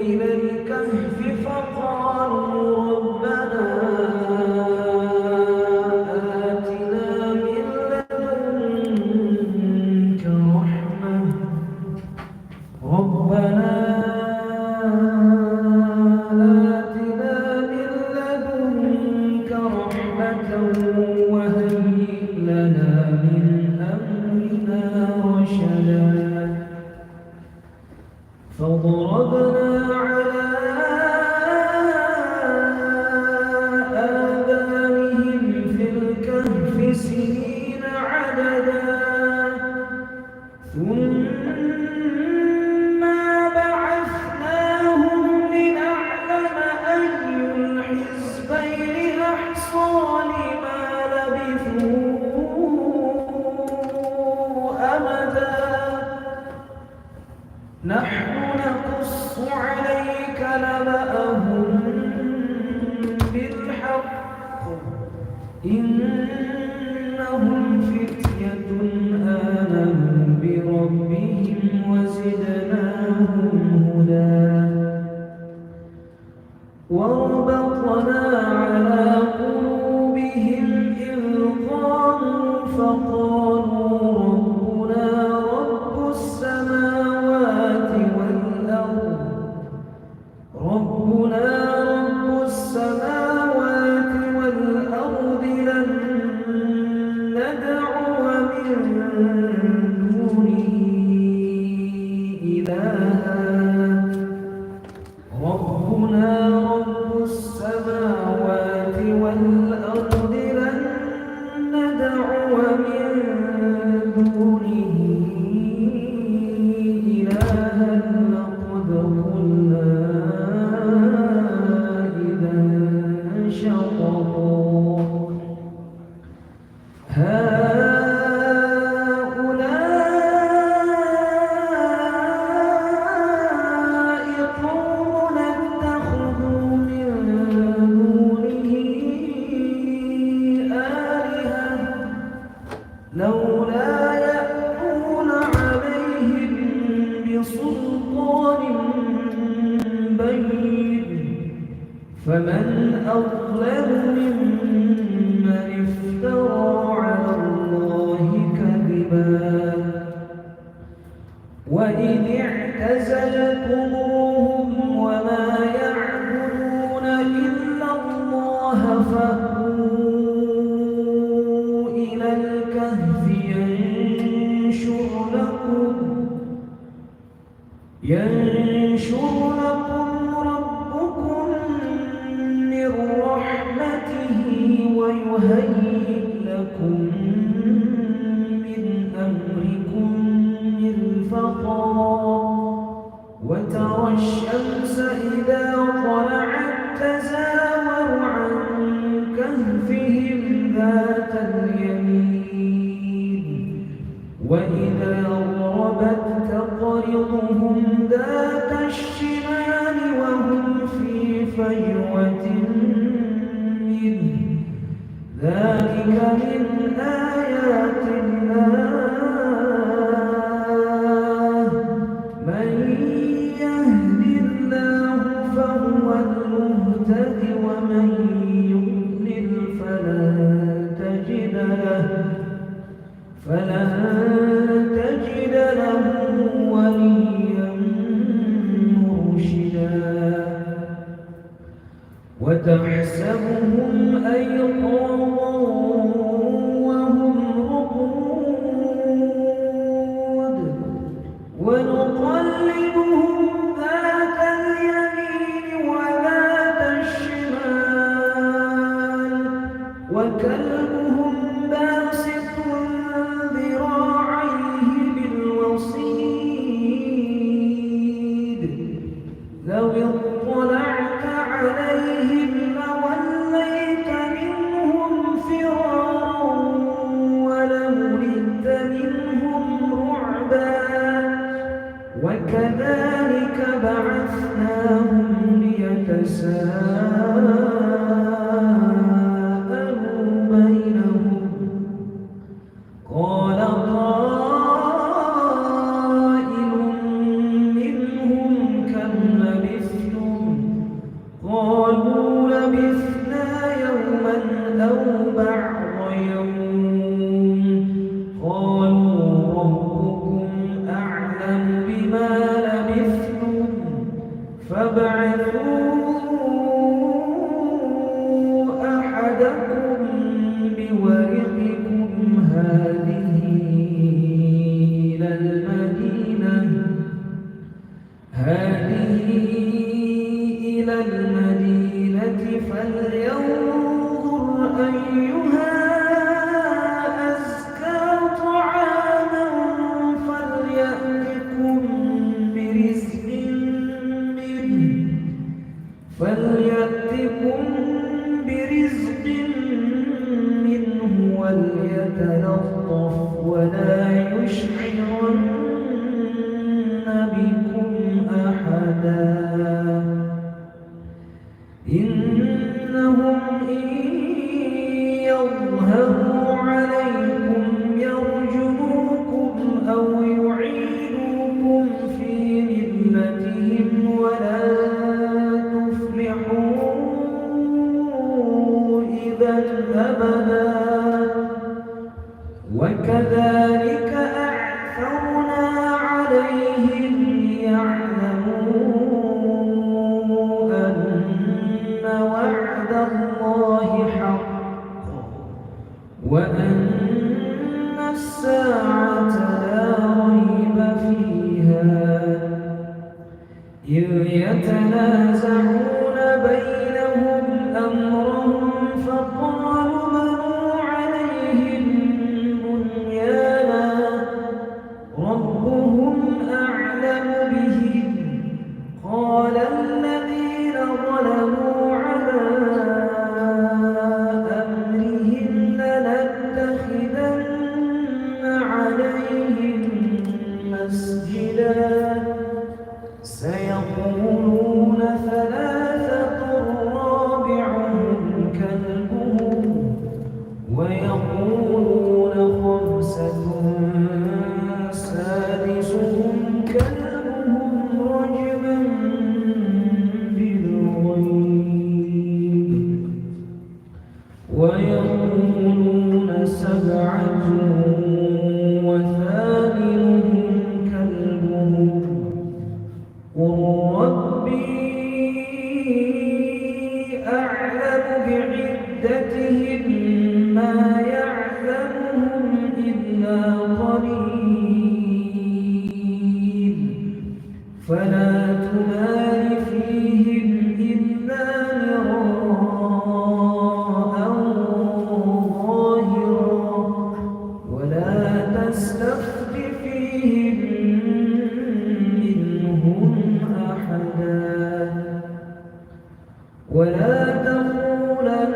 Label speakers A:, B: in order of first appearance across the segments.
A: إلى الكهف فقالوا ربنا آتنا من لدنك رحمة وهيئ لنا من أمرنا رشدا فضربنا على آذانهم في الكهف سنين عددا ثم بعثناهم لنعلم أي الحزبين أحصى لما لبثوا أمدا نحن نقص عليك نبأهم بالحق إنهم فتية آمنوا بربهم وزدناهم هدى وربطنا على قلوبهم إذ قاموا فقالوا ربنا رب السماوات والأرض لن ندعو من دونه إلها ربنا رب السماوات والأرض لن ندعو من دونه إلها لقد قلنا إذا شططا هؤلاء قوم اتخذوا من دونه آلهة لولا يأتون عليهم بسلطان بين فمن أظلم ممن افترى على الله كذبا وإذ اعتزلتموهم وما يعبدون إلا الله فأووا إلى الكهف ينشر لكم ربكم من رحمته ويهيئ لكم من أمركم مرفقا وترى الشمس إذا طلعت تزاور عن كهفهم ذات اليمين وإذا غربت تقرضهم ذات الشمال وهم في فجوة منه ذلك من آيات الله من يهد الله فهو المهتد ومن يضلل فلن تجد له وليا مرشدا وتحسبهم أيقاظا وهم رقود ونقلبهم ذات اليمين وذات الشمال وكلبهم باسط ذراعيه بالوصيد لو اطلعت عليهم لوليت منهم فرارا ولملئت منهم رعبا وكذلك بعثناهم ليتساءلوا بينهم قال قائل فابعثوا أحدكم بورقكم هذه إلى المدينة فلينظر أيها أزكى طعاما فليأتكم برزق منه وليتلطف ولا يشعرن بكم أحدا إنهم إن يظهروا عليكم يرجموكم أو يعيدوكم في ملتهم ولا تفلحوا إذا أبدا وكذلك أعثرنا عليهم ليعلموا أن وعد الله حق وأن الساعة لا ريب فيها إذ يتنازعون بينهم أمرهم فقالوا بنوا عليهم بنيانا ربهم أعلم بهم قال الذين ظلموا على أمرهم لنتخذن عليهم مسجدا سيقولون ثلاثة رابعهم كلبهم ويقولون خمسة سادسهم كلبهم رجما بالغيب ويقولون سبعة وثامنهم كلبهم قل ربي أعلم بعدتهم ما يعلمهم إلا قليل فلا تمار فيهم إلا مراء ظاهرا ولا تستفت فيهم منهم أحدا ولا تقولن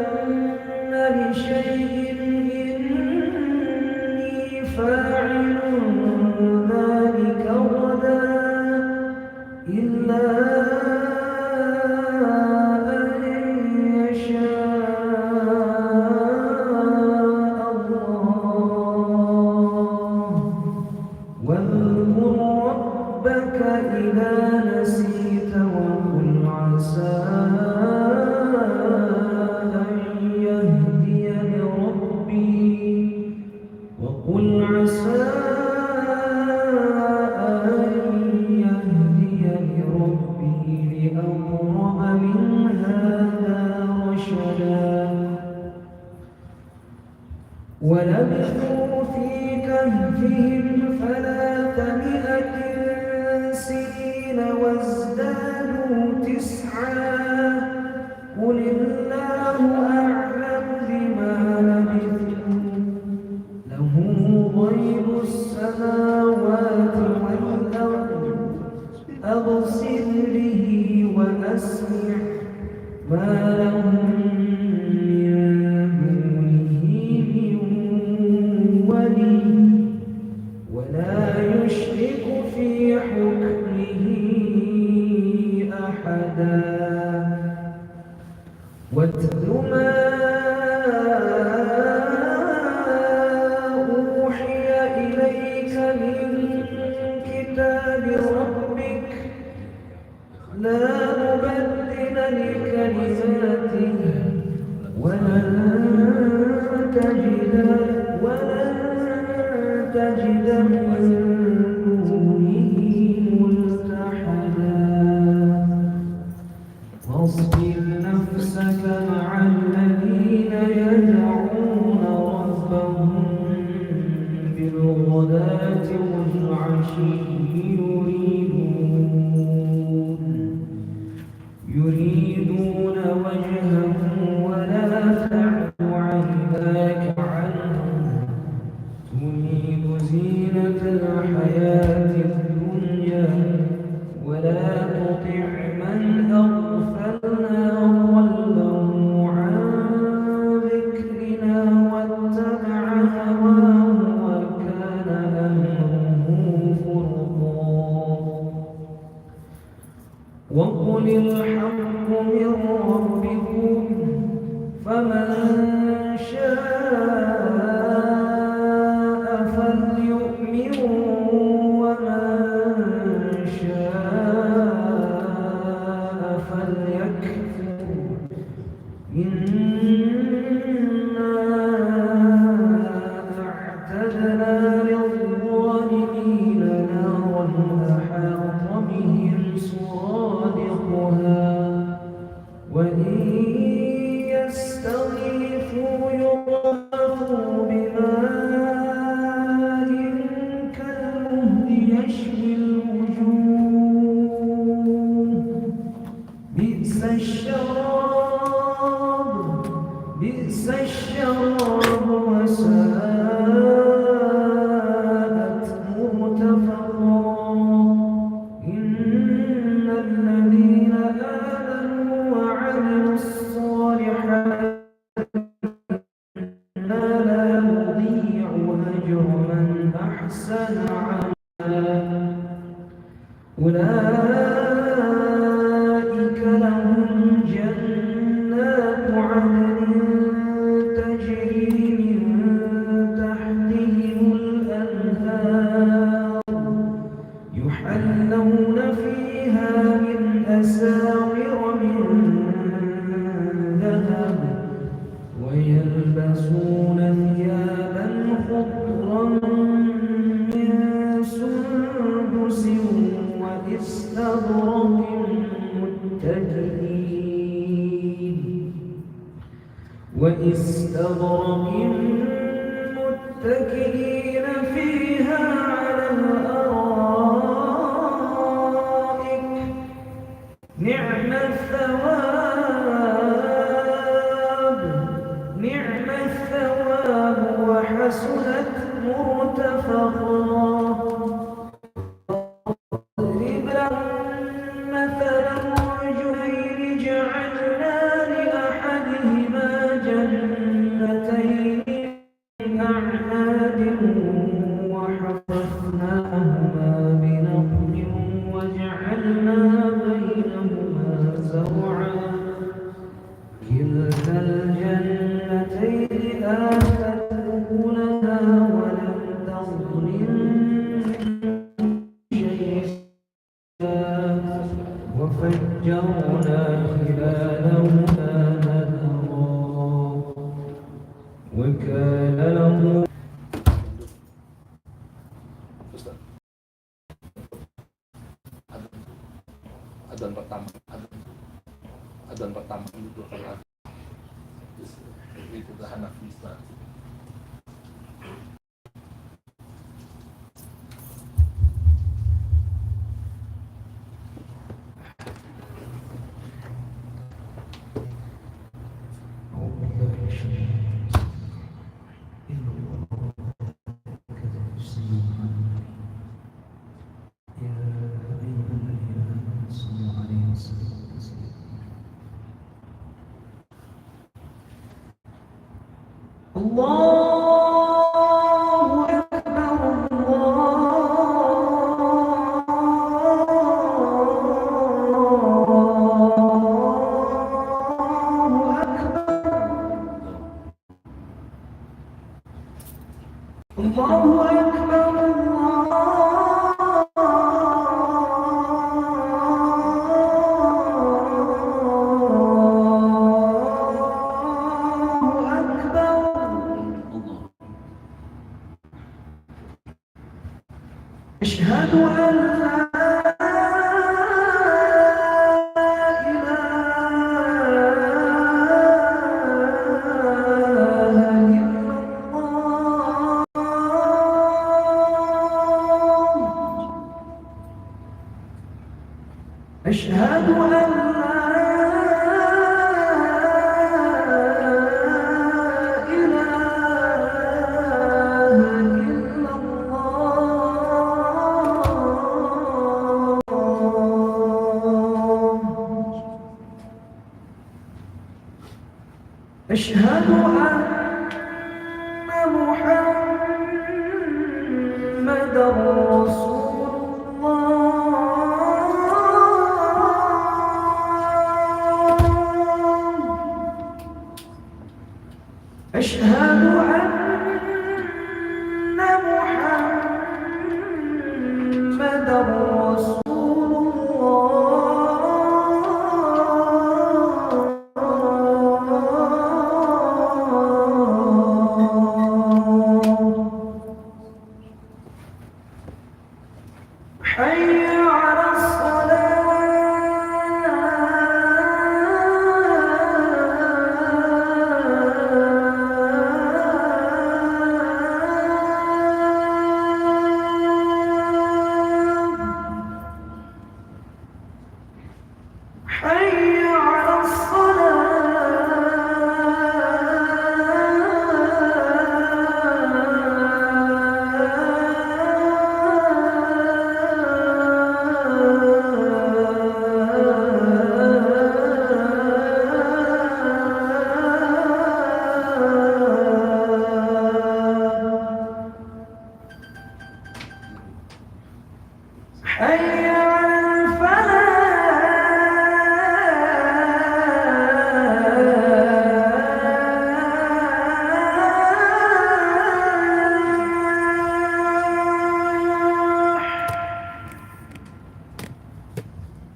A: لشيء إني فاعل ذلك غدا إلا أن يشاء الله واذكر ربك إذا نسيت وقل عسى لأقرب من هذا رشدا ولبثوا في كهفهم 300 سنين وازدادوا 9 قل الله أعلم بما لبثوا له غيب السماوات والأرض أبصر به وأسمع ما لهم من دونه من ولي ولا يشرك في حكمه أحدا واتل ما أوحي إليك من كتاب ربك لا مبدل لكلماته ولن تجد من دونه ملتحدا وقل الحق من ربكم فمن شاء فليؤمن ومن شاء فليكفر إنا أعتدنا للظالمين نارا أحاط بهم سرادقها وإن يستغيثوا يغاثوا بماء كالمهل يشوي الوجوه بئس الشراب وساءت مرتفقا إن الذين آمنوا وعملوا الصالحات لا نضيع أجر من أحسن عملا أولئك لهم جنات عدن تجري من تحتهم الأنهار يحلون فيها من أساور من ذهب ويلبسون ثيابا خضرا من سندس واستبرق متكئين فيها على الأرائك نعم الثواب وحسنت مرتفقا اضرب لهم مثلا رجلين جعلنا لأحدهما جنتين من أعناب وحفظناهما بنخل وجعلنا بينهما زرعا كلتا الجنتين آتت أكلها ولم تظلم شيئا وفجرنا خلالهما نهرا وكان له
B: adzan pertama itu 2 kali adzan itu Hanafi Islam.
A: الله أكبر الله أكبر الله أكبر أشهد أن لا إله إلا الله أشهد أن لا أشهد أن محمدًا رسول الله حي على الصلاة حي على الفلاح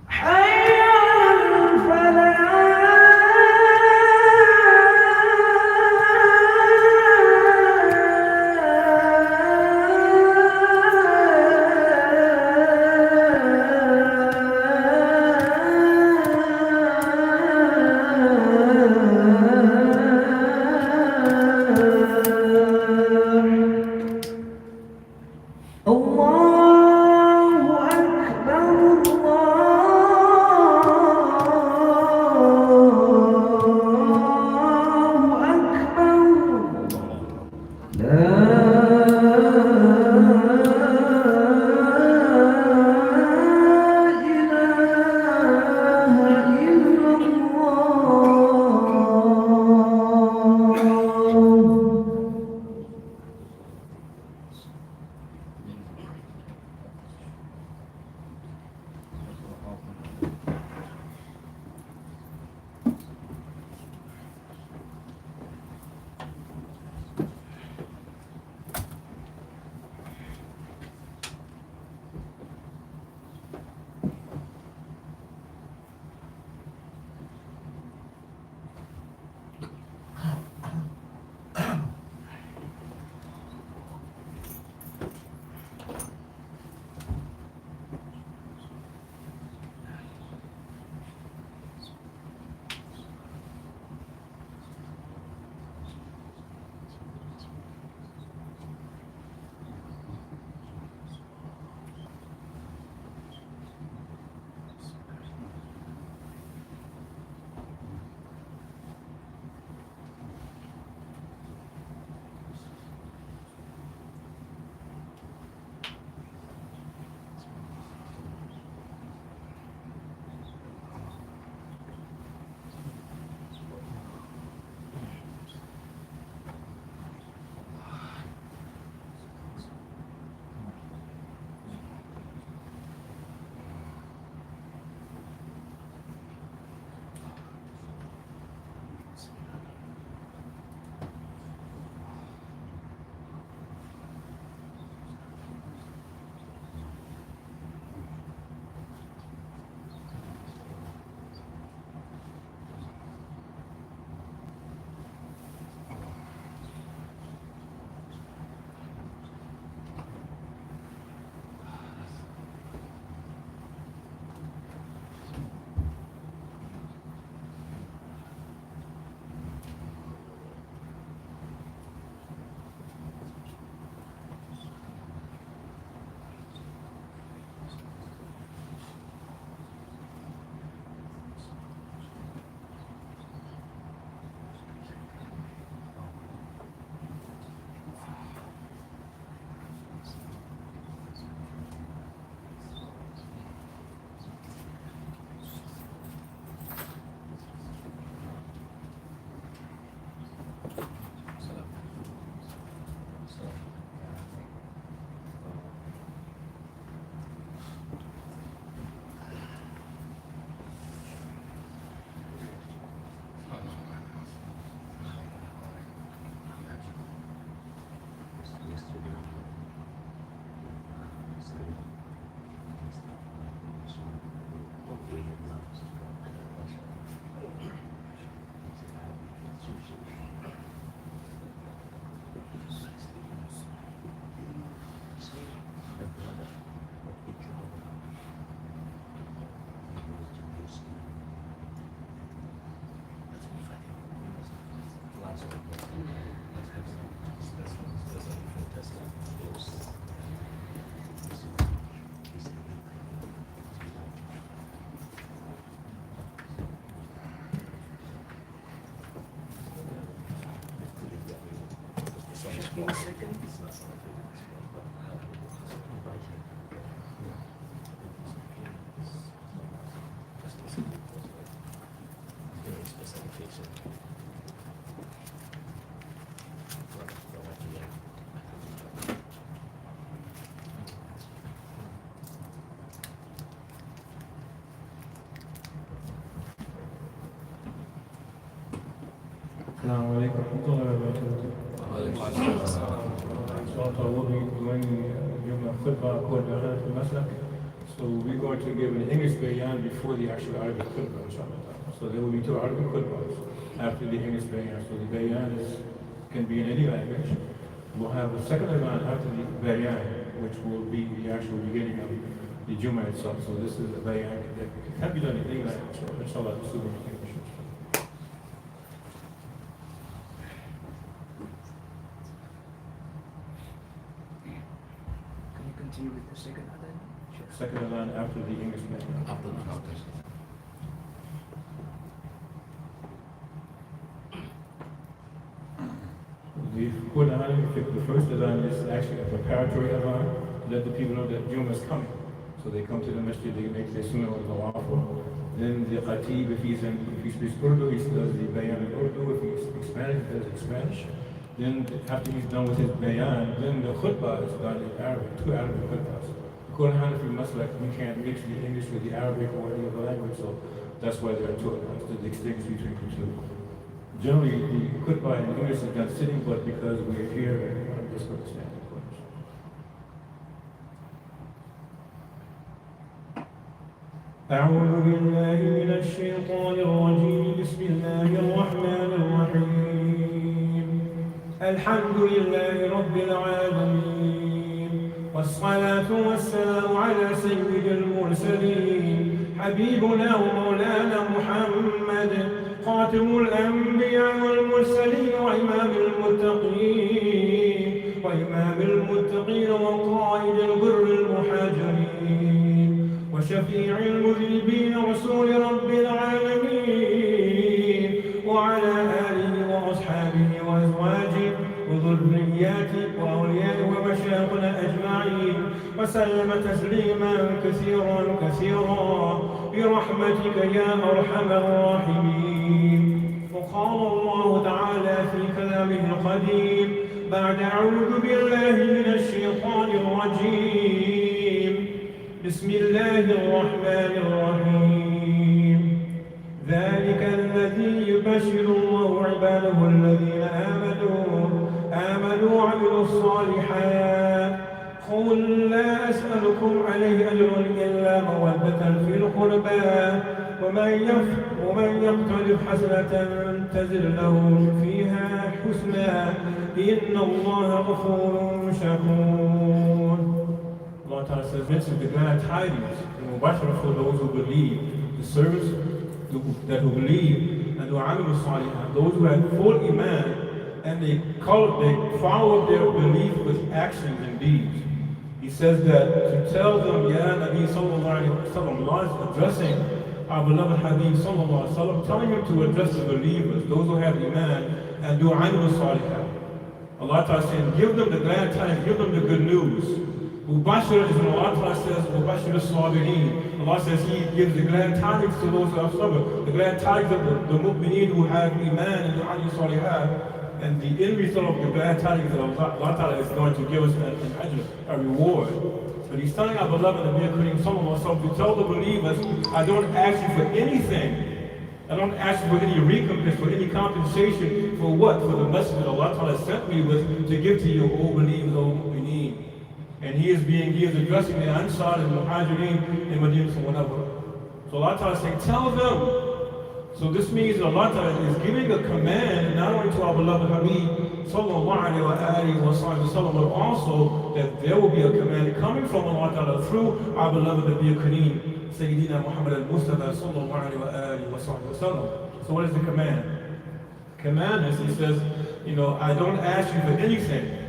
A: حي على الفلاح الله أكبر الله أكبر لا إله إلا الله
C: Give me a second.
D: Assalamu alaikum warahmatullahi wabarakatuh. So we'll be doing Jumu'ah Khutbah according to the Maslak. So we're going to give an English bayan before the actual Arabic khutbah, inshallah. So there will be 2 Arabic khutbahs after the English bayan. So the bayan can be in any language. We'll have a second bayan after the bayan, which will be the actual beginning of the Jumu'ah itself. So this is the bayan that can be done in any language. So inshallah, this will be in English.
C: Can you continue with the second adhan?
D: Second adhan after the English bayan.
B: After.
D: The first adhan is actually a preparatory adhan to let the people know that Jumu'ah is coming. So they come to the masjid, they make their sunnah or tawaf. Then the khatib, if he speaks Urdu, he does the bayan in Urdu. If he speaks Spanish, he does it in Spanish. Then after he's done with his bayan, then the khutbah is done in Arabic, 2 Arabic khutbahs. According to Hanafi Maslak, we can't mix the English with the Arabic or any other language, so that's why there are 2 adhans to distinguish between the 2. Generally, the khutbah in English is done sitting, but because we're here, I'm just going to stand. أعوذ بالله من الشيطان الرجيم بسم الله الرحمن الرحيم الحمد لله رب العالمين والصلاة والسلام على سيد المرسلين حبيبنا ومولانا محمد خاتم الأنبياء والمرسلين وإمام المتقين وقائد البر المحاجرين وشفيع المذنبين رسول رب العالمين وعلى آله وأصحابه وأزواجه وذرياته وأوليائه ومشايخنا أجمعين وسلم تسليما كثيرا برحمتك يا أرحم الراحمين. وقال الله تعالى في كلامه القديم بعد أعوذ بالله من الشيطان الرجيم بسم الله الرحمن الرحيم ذلك الذي يبشر الله عباده الذين آمنوا وعملوا الصالحات قل لا أسألكم عليه أجر إلا مودة في القربى ومن يقترف حسنة تزد له فيها حسنا إن الله غفور شكور. Allah Ta'ala says, this is the glad tidings and mubashara for those who believe, the servants who believe, and who amilu salihah, those who have full iman, and they follow their belief with actions and deeds. He says that to tell them, Ya Nabi Sallallahu Alaihi Wasallam, Allah is addressing our beloved Habib Sallallahu Alaihi Wasallam, telling him to address the believers, those who have iman, and do amilu salihah. Allah Ta'ala saying, give them the glad tidings, give them the good news. Mubashir is when Allah Ta'ala says, Mubashir as-sabirin. Allah says He gives the glad tidings to those who have sabr, the glad tidings of the mu'mineen who have iman and du'a salihah, and the end result of the glad tidings that Allah Ta'ala is going to give us an ajr, a reward. But He's telling our beloved Nabi Kareem Sallallahu Alaihi Wasallam to tell the believers, I don't ask you for anything. I don't ask you for any recompense, for any compensation, for what? For the message that Allah Ta'ala sent me with to give to you, O believers, O mu'mineen. And he is addressing the Ansar and Muhajirin in Medina or whatever. So Allah Ta'ala is saying, tell them. So this means that Allah Ta'ala is giving a command not only to our beloved Habib Sallallahu Alaihi Wasallam, but also that there will be a command coming from Allah Ta'ala through our beloved Nabi Kareem Sayyidina Muhammad al-Mustafa Sallallahu Alaihi Wasallam. So what is the command? Command is, he says, I don't ask you for anything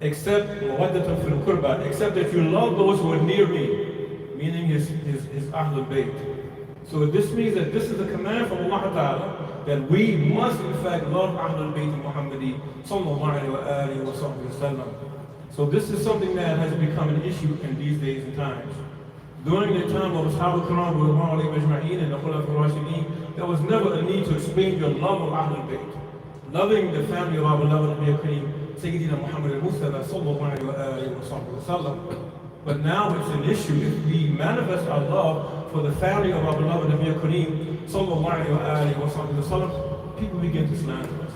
D: except that you love those who are near me, meaning his Ahlul Bayt. So this means that this is a command from Allah Ta'ala that we must in fact love Ahlul Bayt Muhammadi sallallahu alayhi wa sallam. So this is something that has become an issue in these days and times. During the time of Ashab al-Kiram and the Khulafa al-Rashidin, there was never a need to explain your love of Ahlul Bayt. Loving the family of our beloved Nabi Kareem, Sayyidina Muhammad al-Mustafa sallallahu alayhi wa sallam. But now it's an issue if we manifest our love for the family of our beloved Nabi Kareem sallallahu alayhi wa sallam, people begin to slander us.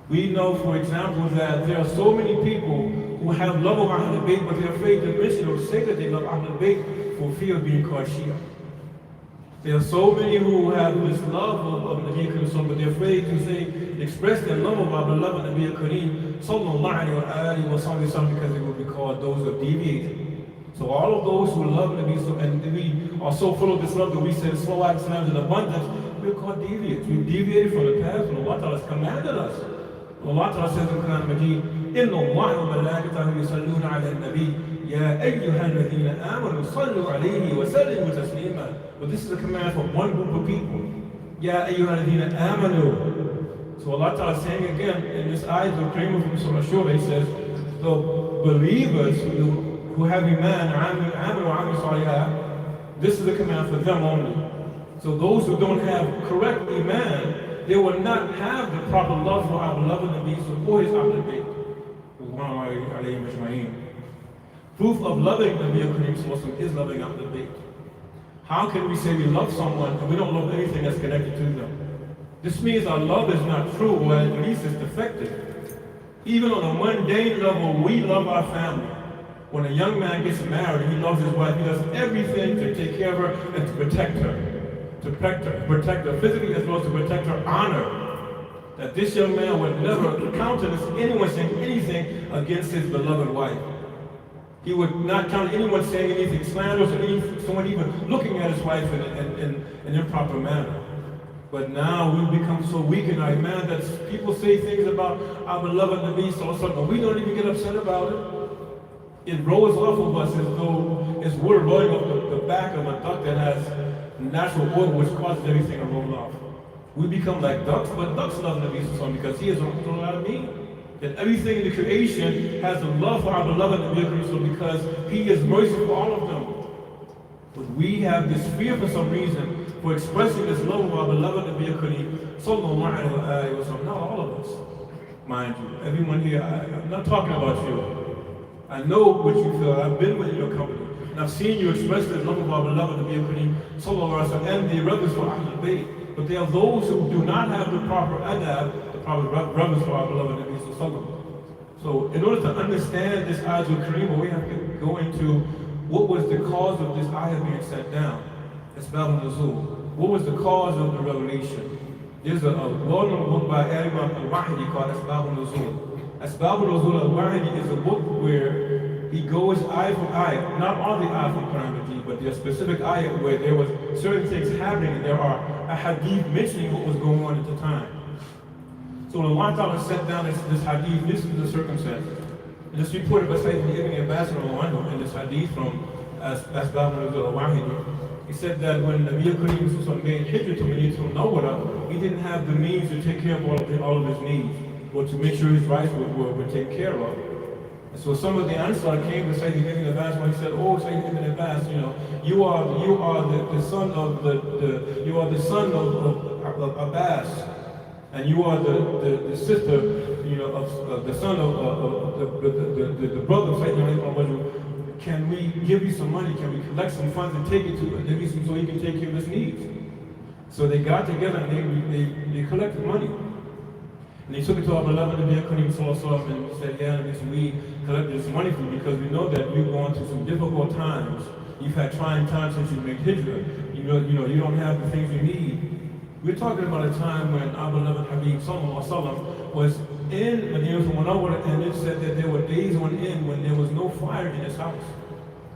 D: We know, for example, that there are so many people who have love of Ahlul Bayt, but they're afraid to mention or say that they love Ahlul Bayt for fear of being called Shia. There are so many who have this love of Nabi Kareem, but they're afraid to say, express their love of our beloved Nabi Kareem sallallahu alayhi wa sallam because they will be called those who have deviated. So all of those who love Nabi and we are so full of this love that we say Salawat Islam in abundance, we're called deviates. We've deviated from the path when Allah Ta'ala has commanded us. Allah Ta'ala says in Quran Majid, إِنَّ اللَّهَ وَمَلَائِكَتَهُ يُصَلُّونَ عَلَى النَّبِيِّ يَا أَيُّهَا الَّذِينَ آمَنُوا صَلُّوا عَلَيْهِ وَسَلِّمُوا تَسْلِيمًا. But this is a command for one group of people. يَا أَيُّهَا الَّذِينَ آمَنُوا. So Allah Ta'ala is saying again in this ayah of Kareem from Surah Shura, He says, the believers who have Iman, Amir wa Amir Salihah, this is a command for them only. So those who don't have correct Iman, they will not have the proper love for our beloved Nabi or his Ahlul Bayt. Proof of loving Nabi Kareem is loving Ahlul Bayt. How can we say we love someone and we don't love anything that's connected to them? This means our love is not true, or at least it's defective. Even on a mundane level, we love our family. When a young man gets married, he loves his wife, he does everything to take care of her and to protect her. To protect her physically as well as to protect her honor. That this young man would never countenance anyone saying anything against his beloved wife. He would not count anyone saying anything slanderous or someone even looking at his wife in an improper manner. But now we've become so weak in our iman that people say things about our beloved Nabi Sallallahu Alaihi Wasallam, we don't even get upset about it. It rolls off of us as though it's water rolling off the back of a duck that has natural order which causes everything to roll off. We become like ducks, but ducks love Nabi Sallallahu Alaihi Wasallam because he is Rahmatullah. That everything in the creation has a love for our beloved Nabi because he is merciful for all of them. But we have this fear for some reason for expressing this love of our beloved Nabi sallallahu alayhi wa sallam. Not all of us, mind you. Everyone here, I'm not talking about you. I know what you feel. I've been with your company. And I've seen you express the love of our beloved Nabi sallallahu alayhi wa sallam and the reverence for Ahlul Bayt. But there are those who do not have the proper adab, the proper reverence for our beloved Nabi sallallahu alayhi wa sallam. So in order to understand this ayatul kareem, we have to go into what was the cause of this ayah being sent down. Asbab al-Nuzul. What was the cause of the revelation? There's a well-known book by Imam al-Wahidi called Asbab al-Nuzul. Asbab al-Nuzul al-Wahidi is a book where he goes ayah for ayah, not all the ayah from Quran Majid, but there's specific ayah where there was certain things happening and there are a hadith mentioning what was going on at the time. So when Allah Ta'ala set down this hadith, this is the circumstances. And it's reported by Sayyidina Ibn Abbas in this hadith from Asbab al-Wahidi. He said that when Nabi Kareem made hijrah to Medina Munawwara, he didn't have the means to take care of all of his needs, or to make sure his rights were taken care of. And so some of the Ansar came to Sayyidina Ibn Abbas when he said, "Oh, Sayyidina Ibn Abbas, you are the son of Abbas, and you are the sister, of the son of the brother of Sayyidina Ibn. Can we give you some money? Can we collect some funds and take it to him so he can take care of his needs?" So they got together and they collected money. And they took it to our beloved Nabi Kareem Sallallahu and said, "Yeah, we collected this money for you because we know that you've gone through some difficult times. You've had trying times since you made hijrah. You don't have the things you need." We're talking about a time when our beloved Habib Sallallahu was in Medina Munawwara, and it said that there were days on end when there was no fire in his house.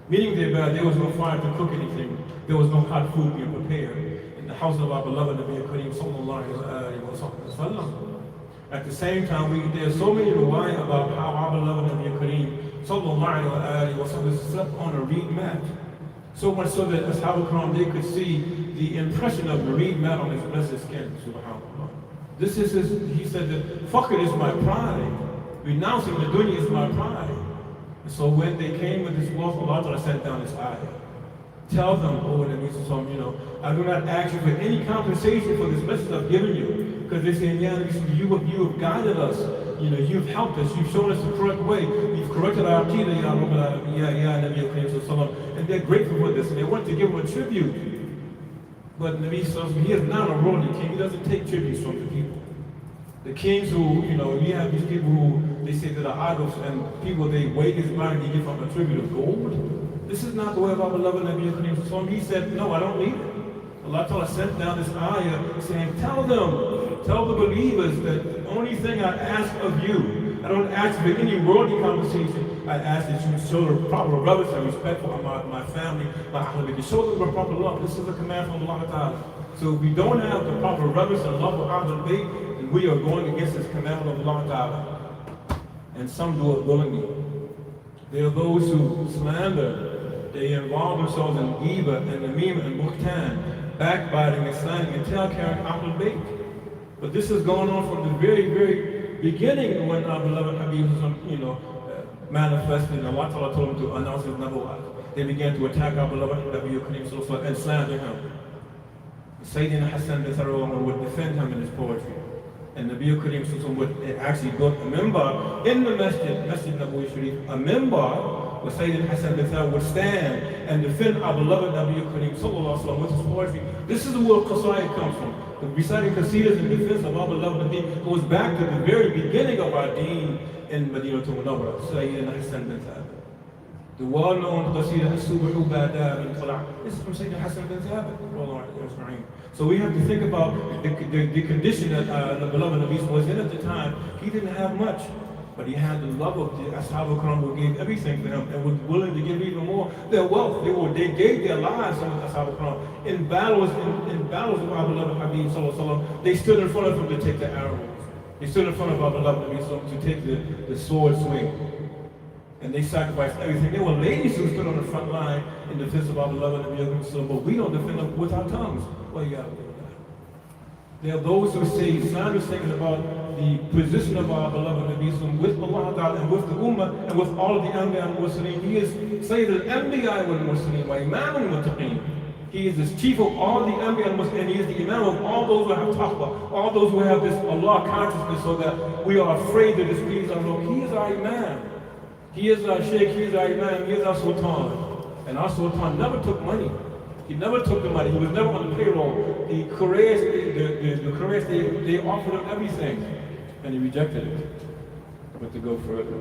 D: Meaning there was no fire to cook anything. There was no hot food being prepared in the house of our beloved Nabi Kareem Sallallahu Alaihi Wasallam. At the same time, there's so many riwayat about how our beloved Nabi Kareem Sallallahu Alaihi Wasallam slept on a reed mat. So much so that Ashab al-Kiram, they could see the impression of marine mat on his blessed skin, subhanAllah. This is he said that Fakr is my pride. Renouncing the dunya is my pride. And so when they came with this wealth, Allah Ta'ala sent down this ayah. Tell them, oh, and you know, I do not ask you for any compensation for this message I've given you. Because they say, yeah, you have guided us. You know, you've helped us. You've shown us the correct way. You've corrected our aqidah, ya Rabbal Nabi Kareem Sallallahu. And they're grateful for this. And they want to give him a tribute. But Nabi Sallallahu, he is not a royalty king. He doesn't take tributes from the people. The kings who, you know, you have these people who they say that are idols and people they weigh his mind and give him a tribute of gold. This is not the way of our beloved Nabi Kareem Sallallahu. He said, no, I don't need it. Allah Ta'ala sent down this ayah saying, tell the believers that the only thing I ask of you, I don't ask for any worldly compensation. I ask that you show the proper reverence and respect for my family, my Ahlul Bayt. Show them the proper love. This is a command from Allah Ta'ala. So if we don't have the proper reverence and love for Ahlul Bayt, then we are going against this commandment of Allah Ta'ala. And some do it willingly. There are those who slander. They involve themselves in ghiba and namima and buhtan, backbiting and slandering and tale-carrying Ahlul Bayt. But this is going on from the very, very beginning when our beloved Habib, you know, manifested and Allah Ta'ala told him to announce his nabuwwat. They began to attack our beloved Nabi Kareem Sallallahu and slander him. Sayyidina Hassan bin Thabit would defend him in his poetry. And Nabi Kareem Sallallahu would actually build a mimbar in the Masjid Nabawi Sharif, a mimbar where Sayyidina Hassan bin Thabit would stand and defend our beloved Nabi Kareem Sallallahu with his poetry. This is where Qasa'id comes from. The reciting Qasidas in defense of our beloved Nabi goes back to the very beginning of our deen in Medina Munawwara, Sayyidina Hassan bin Thabit. The well-known Qasida, As-Subhu Bada bin Qala', this is from Sayyidina Hassan bin Thabit. So we have to think about the condition that the beloved Nabi was in at the time. He didn't have much, but he had the love of the Ashab al-Kiram who gave everything for him and was willing to give even more. Their wealth, they gave their lives, some of the Ashab al-Kiram. In battles with our beloved Habib Sallallahu, they stood in front of him to take the arrows. They stood in front of our beloved Nabi Sallallahu to take the sword swing. And they sacrificed everything. There were ladies who stood on the front line in defense of our beloved Nabi Sallallahu, but we don't defend them with our tongues. Well, yeah. There are those who say Islam is thinking about the position of our beloved Nabi Sallallahu with Allah Ta'ala and with the Ummah and with all of the Anbiya and Muslimin. He is Sayyid al-Anbiya wal Muslimin wa Imam al-Muttaqeen. He is the chief of all the Anbiya and Muslimin, and he is the Imam of all those who have taqwa, all those who have this Allah consciousness so that we are afraid to displease Allah. He is our Imam. He is our Sheikh, he is our Imam, he is our Sultan. And our Sultan never took money. He never took the money. He was never on the payroll. The Quraysh, they offered him everything. And he rejected it. But to go further.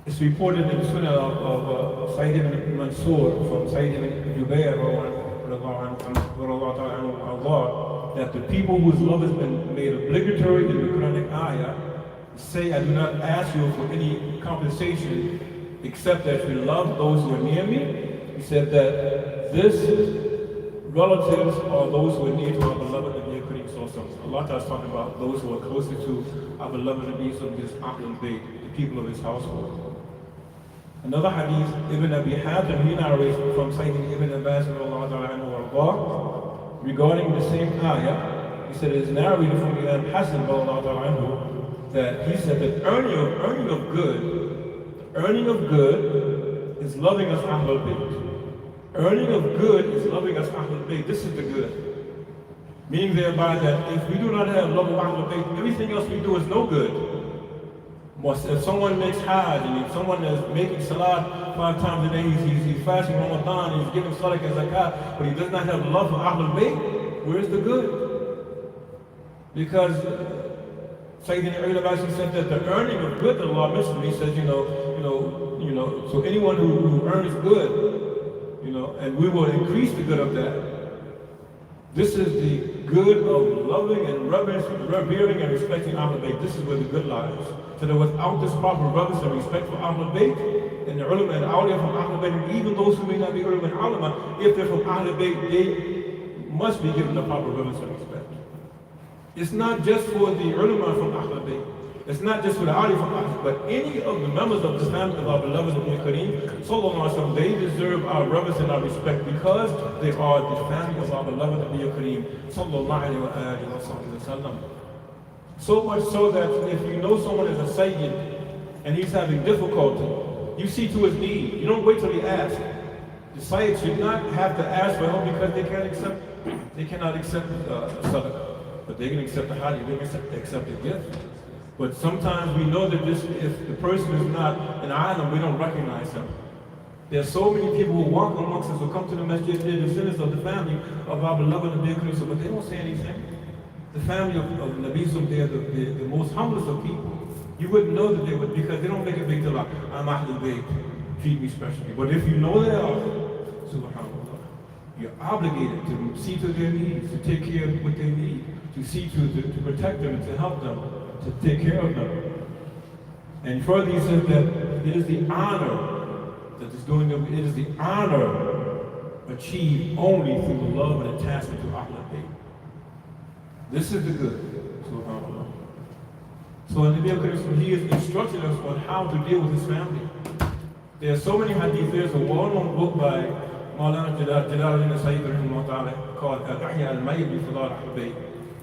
D: It's reported in the Sunnah of Sayyid ibn Mansur from Sayyid ibn Jubayr that the people whose love has been made obligatory in the Quranic ayah say, I do not ask you for any compensation except that you love those who are near me. He said that this relatives are those who are near to our beloved Nabi Kareem Sallallahu. Allah Ta'ala is talking about those who are closer to our beloved Nabi Sallallahu, his Ahlul Bayt, the people of his household. Another hadith, Ibn Abi Hatim, he narrates from Sayyidina Ibn Abbas regarding the same ayah. He said it is narrated from Imam Hassan that he said that earning of good is loving us Ahlul Bayt. Earning of good is loving us Ahlul Bayt. This is the good. Meaning thereby that if we do not have love of Ahlul Bayt, everything else we do is no good. If someone makes Hajj and if someone is making Salat 5 times a day, he's fasting Ramadan, he's giving Sadaqah and Zakat, but he does not have love for Ahlul Bayt, where's the good? Because Sayyidina Ibn Abbas said that the earning of good that Allah mentioned, he says, so anyone who earns good, and we will increase the good of that. This is the good of loving and revering and respecting Ahlul Bayt. This is where the good lies. So that without this proper reverence and respect for Ahlul Bayt, and the ulama and awliya from Ahlul Bayt, and even those who may not be ulama and ulama, if they're from Ahlul Bayt, they must be given the proper reverence and respect. It's not just for the ulama from Ahlul Bayt. It's not just for the Ali from us, but any of the members of the family of our beloved Nabi Kareem, sallallahu alaihi wasallam, they deserve our reverence and our respect because they are the family of our beloved Nabi Kareem, sallallahu alaihi wasallam. So much so that if you know someone is a Sayyid and he's having difficulty, you see to his need. You don't wait till he asks. The Sayyid should not have to ask for help because they cannot accept sadaqah, but they can accept the hadith, they can accept the gift. But sometimes we know that if the person is not an alim, we don't recognize him. There are so many people who walk amongst us, who come to the masjid, they're descendants of the family of our beloved Nabi Kareem, but they don't say anything. The family of Nabi, they're the most humblest of people. You wouldn't know that they would, because they don't make a big deal like, I'm Ahlul Bayt, treat me specially. But if you know they are, subhanAllah, you're obligated to see to their needs, to take care of what they need, to see to protect them and to help them, to take care of them. And further he says that it is the honor that is doing them, it is the honor achieved only through the love and attachment to Ahlul Bayt. This is the good, subhanAllah. So in the Nabi, he is instructing us on how to deal with his family. There are so many hadiths. There's a well-known book by Maulana Jalaluddin Sayyid called Al-Ihya al-Mayyit bi Fadal Ahlul Bayt.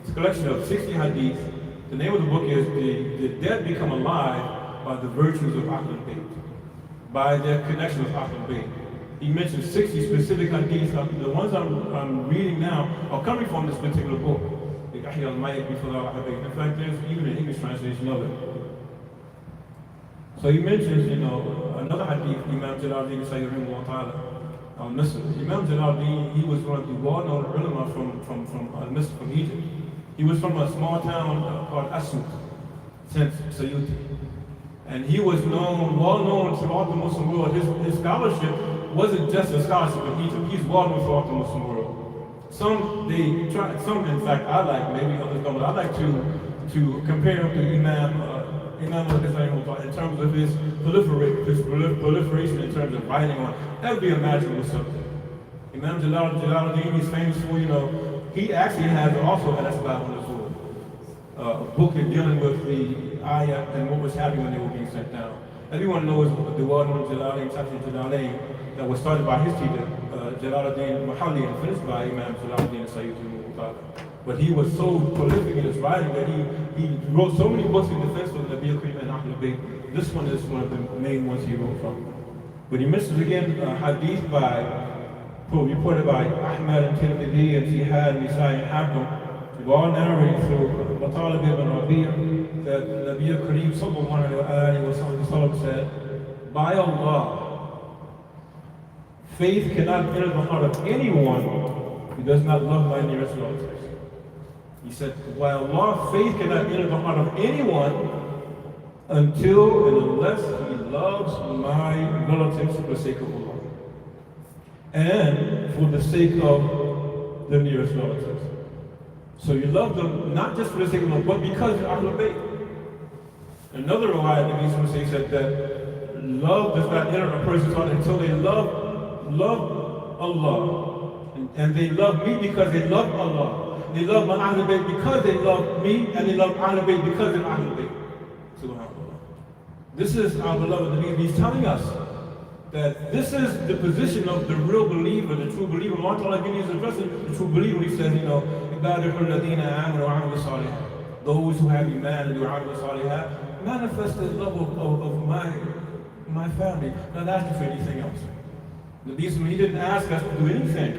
D: It's a collection of 60 hadiths. The name of the book is The Dead Become Alive by the Virtues of Ahlul Bayt, by their connection with Ahlul Bayt. He mentions 60 specific hadiths. The ones I'm reading now are coming from this particular book. In fact, there's even an English translation of it. So he mentions, another hadith, Imam Jalaluddin Sayyid al-Misr. Imam Jalaluddin, he was one of the well-known ulama from Egypt. He was from a small town called Asut, since Sayuti. And he was well known throughout the Muslim world. His scholarship wasn't just a scholarship in Egypt, he's well known throughout the Muslim world. Some in fact, I like, maybe others don't, but I like to compare him to Imam al-Ghazali in terms of his proliferation in terms of writing on every imaginable subject. Imam Jalaluddin is famous for, he actually has also an Asbab al-Nuzul, a book dealing with the ayah and what was happening when they were being sent down. Everyone knows the well-known Jalaluddin, Jalaluddin, that was started by his teacher, Jalaluddin Mahalli, and finished by Imam Jalaluddin Sayyid al-Muqtada. But he was so prolific in his writing that he wrote so many books in defense of the Nabi Kareem and Ahlul Bayt. This one is one of the main ones he wrote from. But he mentions again hadith reported by Ahmad and Tirmidhi and Zihad and Nisai and Hakim. We've all narrated through Matalib ibn Rabi' that Nabi Kareem sallallahu alayhi wa sallam said, by Allah, faith cannot enter the heart of anyone who does not love my nearest relatives. He said, by Allah, faith cannot enter the heart of anyone until and unless he loves my relatives for the sake of Allah and for the sake of the nearest relatives. So you love them not just for the sake of Allah, but because you're Ahlul Bayt. Another riwayah that Nabi said that love does not enter a person's heart until they love Allah, and they love me because they love Allah. They love my Ahlul Bayt because they love me, and they love Ahlul Bayt because they're Ahlul Bayt. SubhanAllah. This is our beloved Nabi. He's telling us that this is the position of the real believer, the true believer. Allah Ta'ala is addressing the true believer. He says, those who have iman and do amal salihah manifest the love of my family, not asking for anything else. Nabi, he didn't ask us to do anything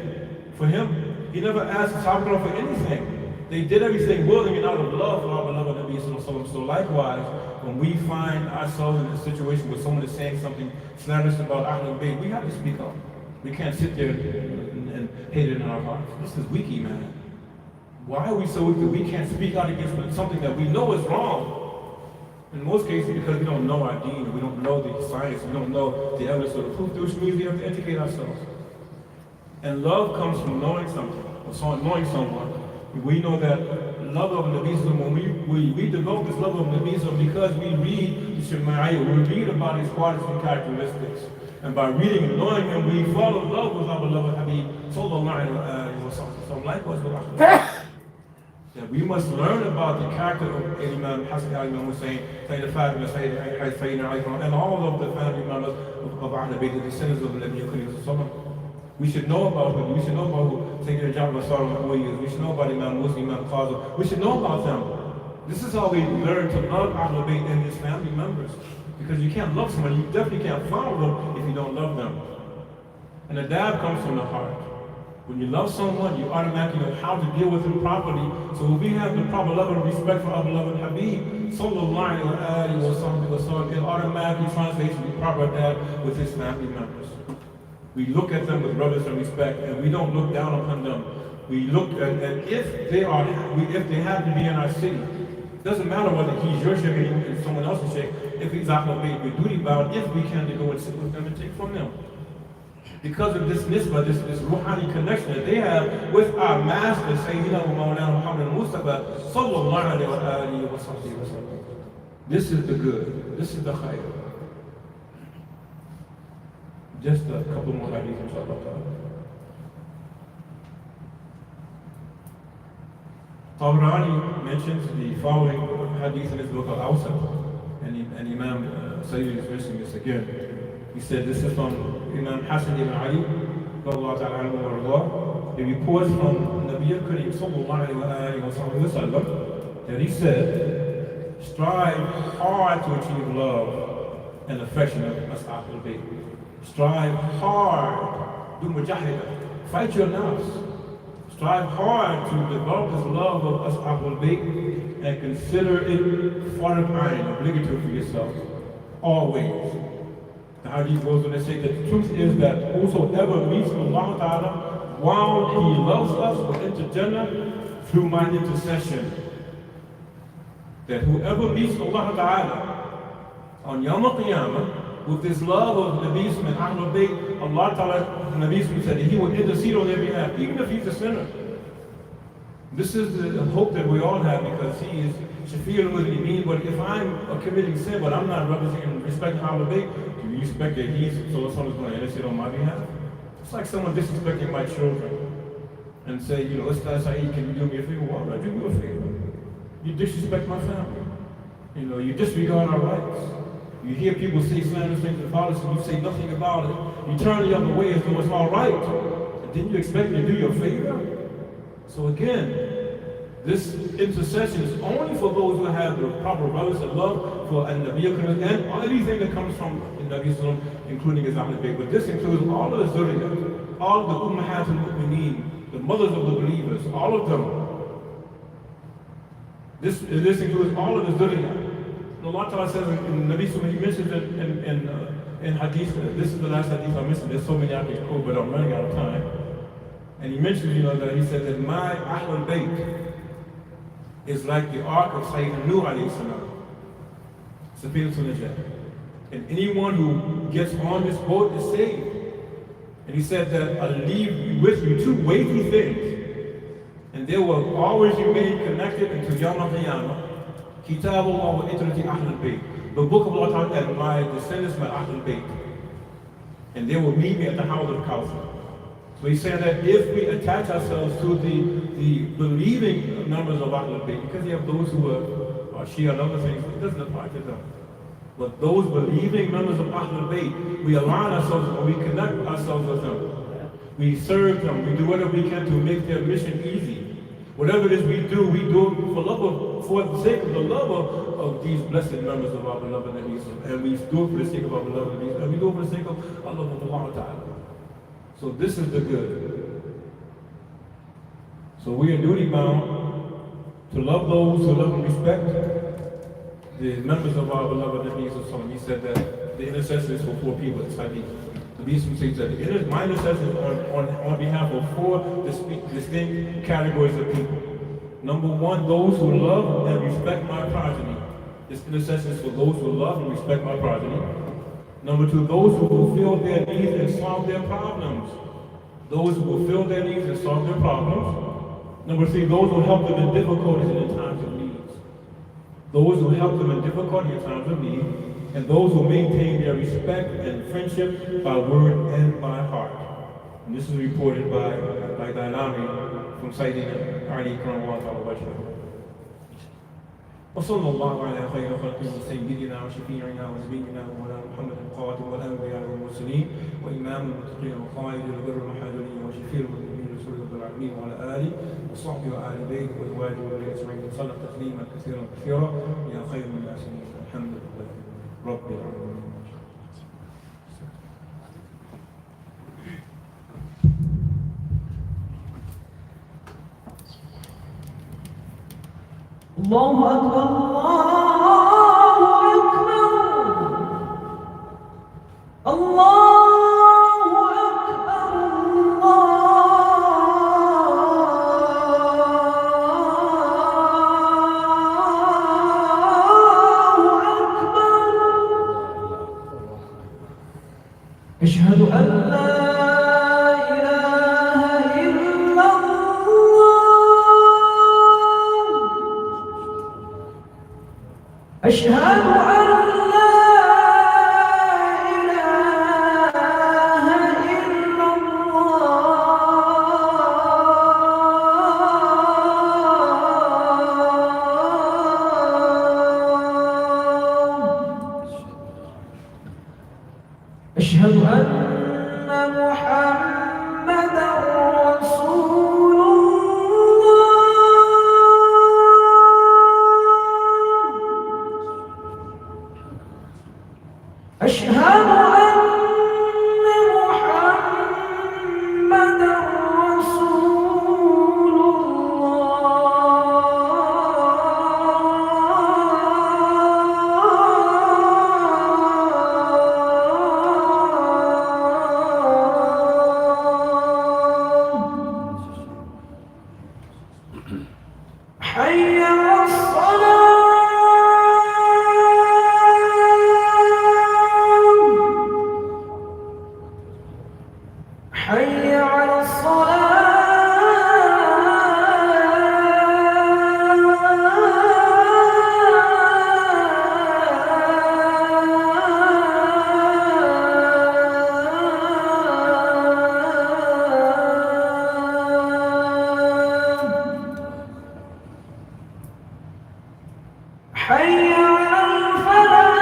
D: for him. He never asked Sahaba for anything. They did everything willingly and out of love for our beloved Nabi. So likewise, when we find ourselves in a situation where someone is saying something slanderous about Ahlul Bayt, we have to speak up. We can't sit there and hate it in our hearts. This is weak iman. Why are we so weak that we can't speak out against something that we know is wrong? In most cases, because we don't know our deen, we don't know the science, we don't know the evidence of the proof, which means we have to educate ourselves. And love comes from knowing something, or knowing someone. We know that love of Nabi, when we develop this love of Nabi because we read the Shema'iyah, we read about his qualities and characteristics. And by reading and knowing him, we fall in love with our beloved Habib, sallallahu alayhi wa sallam. So likewise with Ahlul. that we must learn about the character of Imam Hassan, Imam Hussein, Sayyidina Fatima, Sayyidina Ali, and all of the family members of Ahlul Bayt, the descendants of the Nabi Kareem. We should know about them. We should know about who Sayyidina Ja'far Sadiq who he is. We should know about Imam Muslim, Imam Qasim. We should know about them. This is how we learn to love Ahlul Bayt and his family members. Because you can't love someone, you definitely can't follow them if you don't love them. And adab comes from the heart. When you love someone, you automatically know how to deal with them properly. So if we have the proper love and respect for our beloved Habib, sallallahu alayhi wa sallam, it automatically translates to the proper adab with his family members. We look at them with reverence and respect, and we don't look down upon them. We look, and if they happen to be in our city, it doesn't matter whether he's your sheikh or someone else's sheikh. If he's Ahlul Bayt, we're duty bound, if we can, to go and sit with them and take from them. Because of this nisbah, this ruhani connection that they have with our master, Sayyidina Mawlana Muhammad Mustafa, sallallahu alayhi wa sallam. This is the good. This is the khayr. Just a couple more hadiths, inshallah. Tabrani mentions the following hadith in his book Al-Awsat, and Imam Sayyid is mentioning this again. He said this is from Imam Hassan ibn Ali, he reports from Nabi Kareem sallallahu alayhi wa sallam that he said, strive hard to achieve love and affection of us Ahlul Bayt. Strive hard, do mujahidah, fight your nafs. Strive hard to develop this love of us Ahlul Bayt and consider it fard ayn, obligatory for yourself, always. The hadith goes on to say that the truth is that whosoever meets Allah Ta'ala while he loves us will enter Jannah through my intercession. That whoever meets Allah Ta'ala on Yawm al-Qiyamah with this love of Nabi and Ahlul Bayt, Allah Ta'ala, Nabi said that he will intercede on their behalf, even if he's a sinner. This is the hope that we all have, because he is Shafi'ul Muslimin. But if I'm committing sin, but I'm not representing and respecting Ahlul Bayt, do you expect that he's going to intercede on my behalf? It's like someone disrespecting my children and say, you know, Ustaz Saeed, can you do me a favor? Why would I do you a favor? You disrespect my family. You know, you disregard our rights. You hear people say slanderous things to fathers and you say nothing about it. You turn the other way as though it's all right. And then you expect me to do you a favor? So again, this intercession is only for those who have the proper brothers and love for Nabi and everything that comes from Nabi, including his Ahlul Bayt. But this includes all of the Zuriyah, all of the Ummahat al-Mu'mineen, the mothers of the believers, all of them. This includes all of the Zuriyah. Allah Ta'ala says in Nabi, he mentions in Hadith, this is the last Hadith I mentioned, there's so many I can quote, but I'm running out of time. And he mentions, you know, that he said that my Ahlul Bayt is like the ark of Sayyidina Nuh alayhi salam. Safinatul Najat. And anyone who gets on this boat is saved. And he said that I'll leave with you two weighty things, and they will always remain connected until Yawm al-Qiyamah. Kitabullah wa itrati Ahlul Bayt. The book of Allah Ta'ala and my descendants, my Ahlul Bayt. And they will meet me at the House of Kawthar. So he said that if we attach ourselves to the believing members of Ahlul Bayt, because you have those who are Shia and other things, it doesn't apply to them. But those believing members of Ahlul Bayt, we align ourselves and we connect ourselves with them. We serve them, we do whatever we can to make their mission easy. Whatever it is we do it for the sake of the love of these blessed members of our beloved Nabi. And we do it for the sake of our beloved Nabi. And we do it for the sake of Allah Ta'ala. So this is the good. So we are duty bound to love those who love and respect the members of our beloved Nabi. He said that the intercessor is for four people. It's hadith. The Nabi says that my intercessor is on behalf of four distinct categories of people. Number one, those who love and respect my progeny. This intercession is for those who love and respect my progeny. Number two, those who fulfill their needs and solve their problems. Those who fulfill their needs and solve their problems. Number three, those who help them in difficulties and in times of needs. Those who help them in difficulty and times of need. And those who maintain their respect and friendship by word and by heart. And this is reported by Dailami from Sayyidina Ali Karramallahu ta'ala wajhahu. وصلى الله على خير خلقه سيدنا وشفيعنا ونبينا ومولانا محمد القاتل والانبياء والمرسلين وامام المتقين وقائد البر المحاذرين وشفيع المذنبين رسول رب العالمين وعلى اله وصحبه وال بيته وازواجه وذريته اجمعين وسلم تسليما كثيرا كثيرا يا خير الناس الحمد لله رب العالمين.
A: الله أكبر الله أكبر الله أكبر أشهد أن لا إله إلا الله أشهد أن لا إله إلا الله أشهد أن محمدًا رسول الله أشهد أن محمدًا رسول الله حي على الصلاة حي على الصلاة حي على الفلاح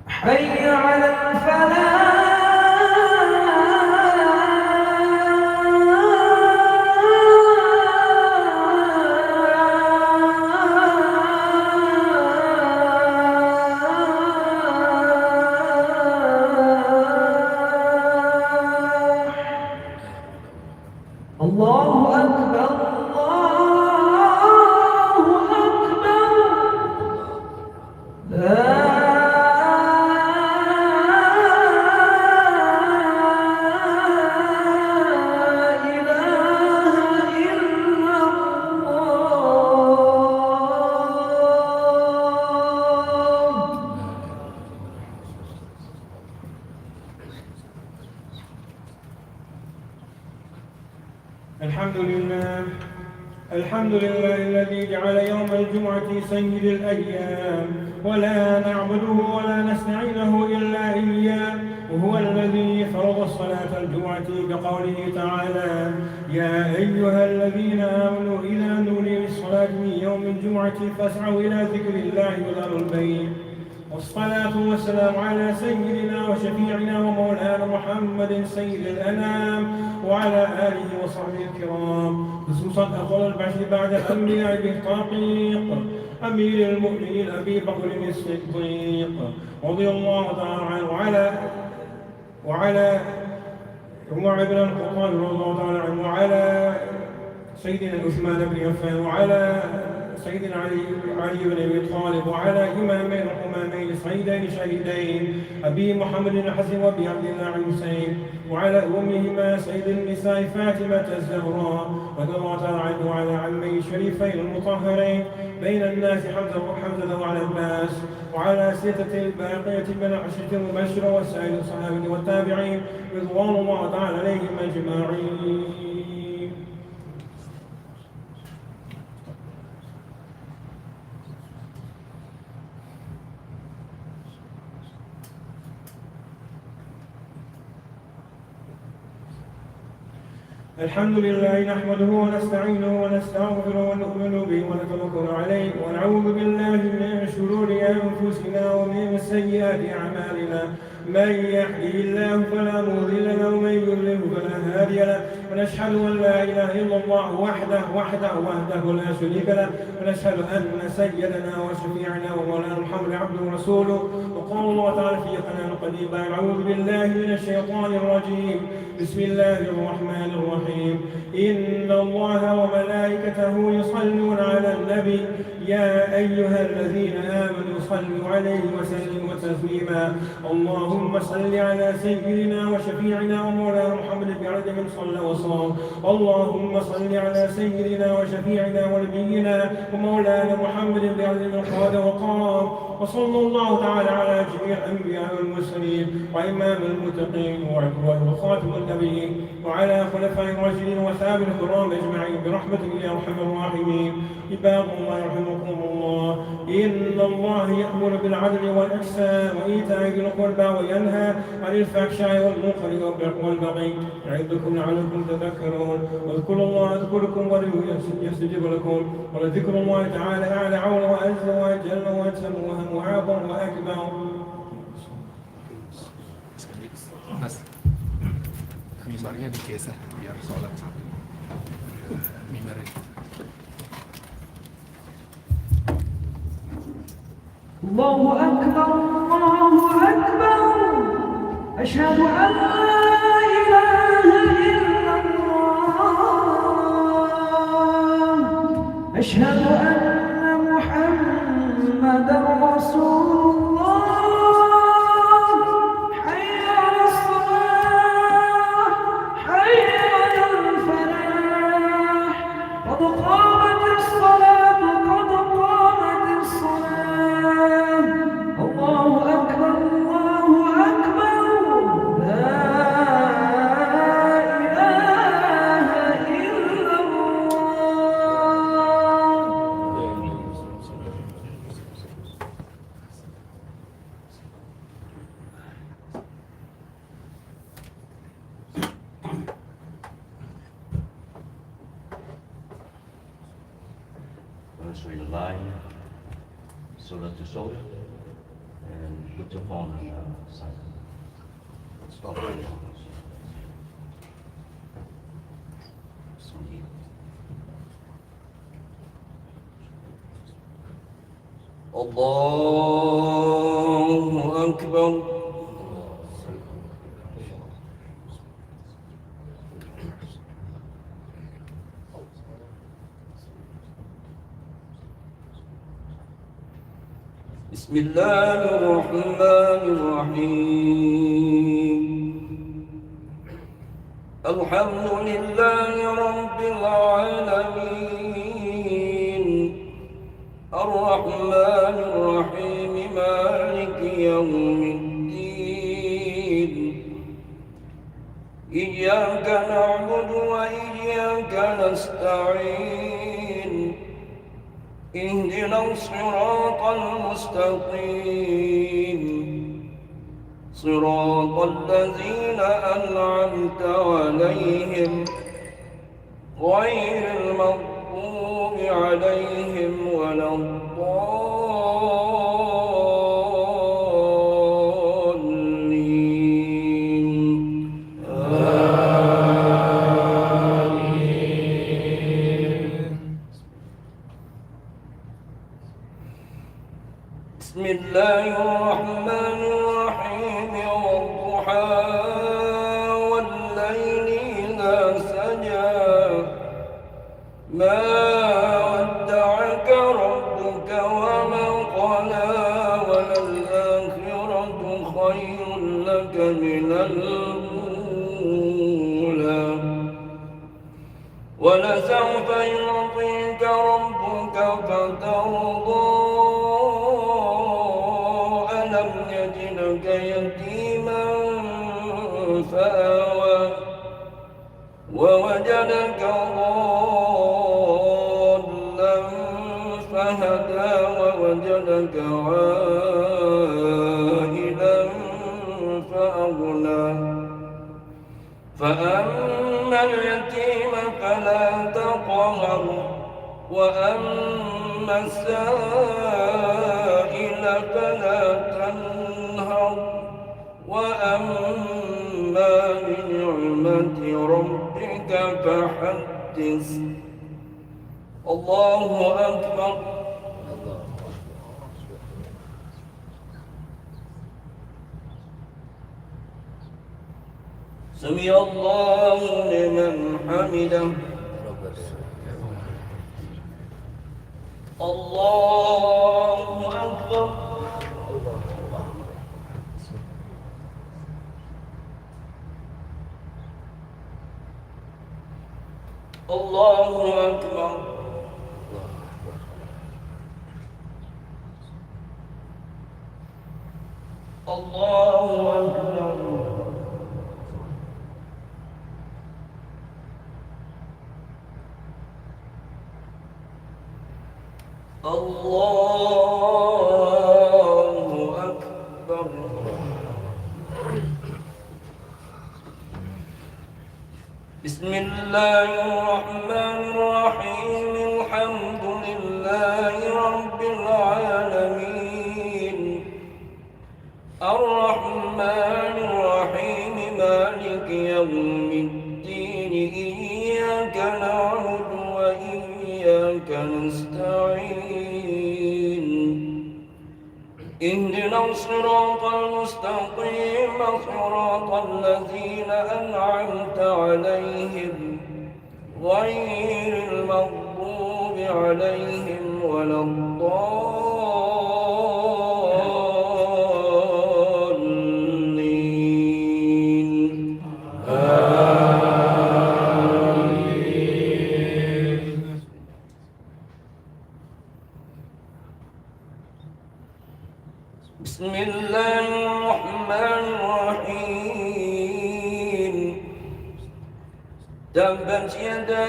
A: حي على الفلاح الله أكبر الله أكبر لا إله إلا الله
D: الحمد لله الحمد لله الذي جعل يوم الجمعة سيد الأيام ولا نعبده ولا نستعينه إلا إياه وهو الذي فرض الصلاة الجمعة بقوله تعالى يا أيها الذين آمنوا إذا نودي للصلاة من يوم الجمعة فاسعوا إلى ذكر الله وذروا البيع والصلاة والسلام على سيدنا وشفيعنا ومولانا محمد سيد الأنام وعلى آله وصحبه الكرام خصوصا أفضل البعث بعد الأنبياء بالتحقيق أمير المؤمنين أبي بكر الصديق رضي الله تعالى عنه وعلى عمر بن الخطاب رضي الله تعالى عنه وعلى سيدنا عثمان بن عفان وعلى سيدنا علي بن ابي طالب وعلى امامين الامامين سعيدين شهيدين ابي محمد الحسن وابي عبد الله الحسين وعلى امهما سيد النساء فاطمه الزهراء رضي الله تعالى عنه وعلى عمي الشريفين المطهرين بين الناس حمزه وعلى الناس وعلى سته الباقيه من العشره المبشره وسائر الصحابه والتابعين رضوان الله تعالى عليهم اجمعين. الحمد لله نحمده ونستعينه ونستغفره ونؤمن به ونتوكل عليه ونعوذ بالله من شرور أنفسنا ومن سيئات أعمالنا. من يهده الله فلا مضل له ومن يضلل فلا هادي له، ونشهد أن لا إله إلا الله وحده لا شريك له، ونشهد أن سيدنا وشفيعنا ومولانا محمد عبده ورسوله. وقال الله تعالى في قرآن القديم: أعوذ بالله من الشيطان الرجيم، بسم الله الرحمن الرحيم. إن الله وملائكته يصلون على النبي يا أيها الذين آمنوا صلوا عليه وسلموا تسليما. اللهم صل على سيدنا وشفيعنا ومولانا محمد بعدد من صلى وصام. اللهم صل على سيدنا وشفيعنا ونبينا ومولانا محمد بعدد من قاد وقام. وصلى الله تعالى على جميع الأنبياء والمرسلين وإمام المتقين وخاتم النبيين وعلى خلفاء الراشدين وثابت الكرام أجمعين برحمتك يا أرحم الراحمين. عباد الله يرحمكم الله، إن الله يأمر بالعدل والإحسان وإيتاء ذي القربى وينهى عن الفحشاء والمنكر والبغي يعظكم لعلكم تذكرون. واذكروا الله يذكركم ويستجب لكم، ولذكر الله تعالى أعلى عون وأعز وأجل وأتم وأعظم وأكبر.
B: Mas, mimbarnya digeser biar sholat mimbarnya.
A: الله أكبر الله أكبر أشهد أن لا إله إلا الله أشهد أن محمدا رسول الله حي على الصلاة حي على الفلاح قد قامت الصلاة قد قامت الصلاة. الله أكبر الله أكبر لا إله إلا الله.
E: Let's read a line, shoulder to shoulder, and put your phone on silent. Stop it. الله أكبر. بسم الله الرحمن الرحيم. الحمد لله رب العالمين الرحمن الرحيم مالك يوم الدين. إياك نعبد وإياك نستعين. اهدنا الصراط المستقيم صراط الذين أنعمت عليهم غير المغضوب عليهم ولا الضالين. بسم الله الرحمن الرحيم. والضحى والليل إذا سجى ما ودعك ربك وما قلى وللآخرة خير لك من الأولى ولسوف يعطيك ربك فترضى. ألم يجدك يتيما فآوى ووجدك ضالا فهدى ووجدك عائلا فأغنى. فأما اليتيم
A: وأما السائل فلا تنهر وأما بنعمة ربك فحدث الله أكبر. سمع الله لمن حمده. الله أكبر. الله أكبر. الله أكبر. الله أكبر. بسم الله الرحمن الرحيم. الحمد لله رب العالمين الرحمن الرحيم مالك يوم الدين إياك نعبد وإياك نستعين اهدنا الصراط المستقيم صراط الذين أنعمت عليهم غير المغضوب عليهم ولا الضالين. بسم الله الرحمن الرحيم. تبت يدا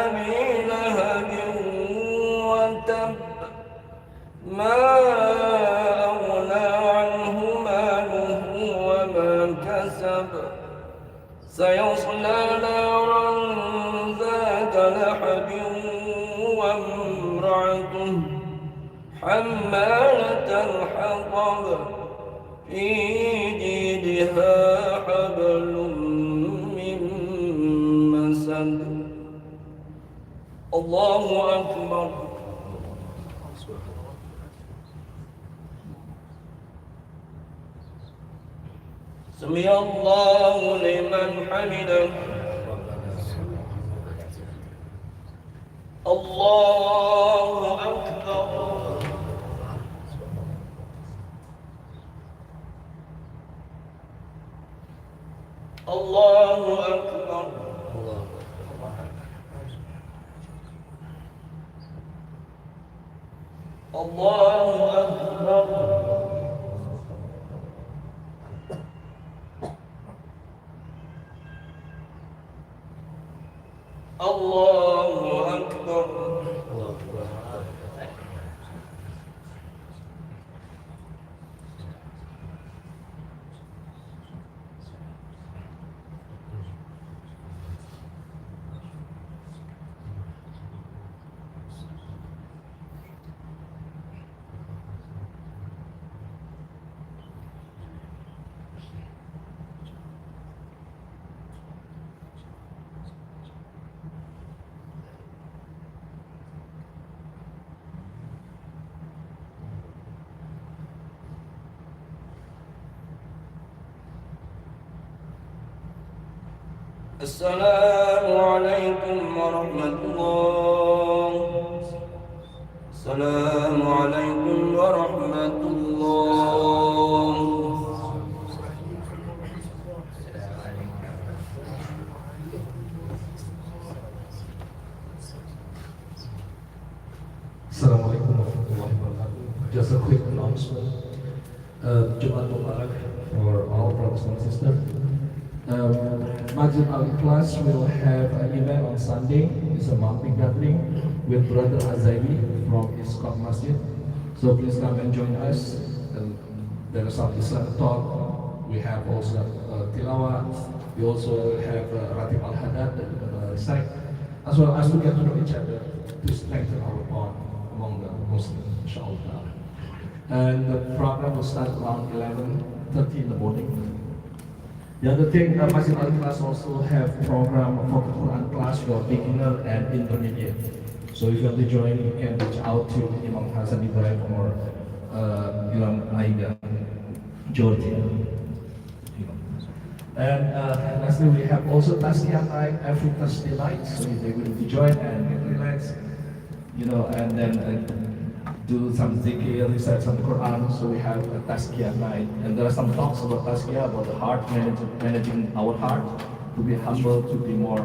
A: أبي لهب وتب ما أغنى عنه ماله وما كسب سيصلى نارا ذات لهب وامرأته حمالة الحطب في جيدها حبل من مسد. الله أكبر. سمع الله لمن حمده. الله أكبر. الله أكبر. الله أكبر. الله أكبر. السلام عليكم ورحمة الله. السلام عليكم ورحمة الله.
F: Assalamualaikum warahmatullahi wabarakatuh. Just a quick announcement. Jumuah Prayer for all brothers and sisters. Masjid Al Ikhlas will have an event on Sunday. It's a monthly gathering with Brother Azali from Iskot Masjid. So please come and join us. There is some Islamic talk. We have also tilawah. We also have Ratib Al-Hadad that we're going to recite, as well as to get to know each other. to strengthen our bond among the Muslims, inshallah. And the program will start around 11:30 in the morning. The other thing, Masjid Al Ikhlas also have program for the Quran class for beginner and intermediate. So if you want to join, you can reach out to Imam Hasan Ibrahim or Imam Aida, Georgia. And lastly, we have also Tazkiyah night every Thursday night. So if they will to join and get relaxed, and then do some zikr, recite some Quran. So we have a Tazkiyah night, and there are some talks about Tazkiyah, about the heart, managing our heart, to be humble, to be more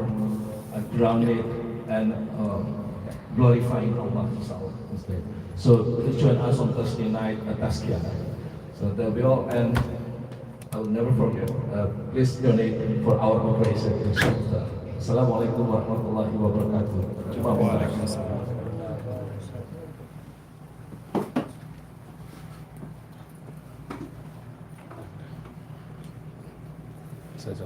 F: grounded, and glorifying Allah. So please join us on Thursday night at Tazkiyah night. So that will be all, and I will never forget. Please donate for our operation. Assalamualaikum warahmatullahi wabarakatuh. Waalaikumsalam.
B: Saja.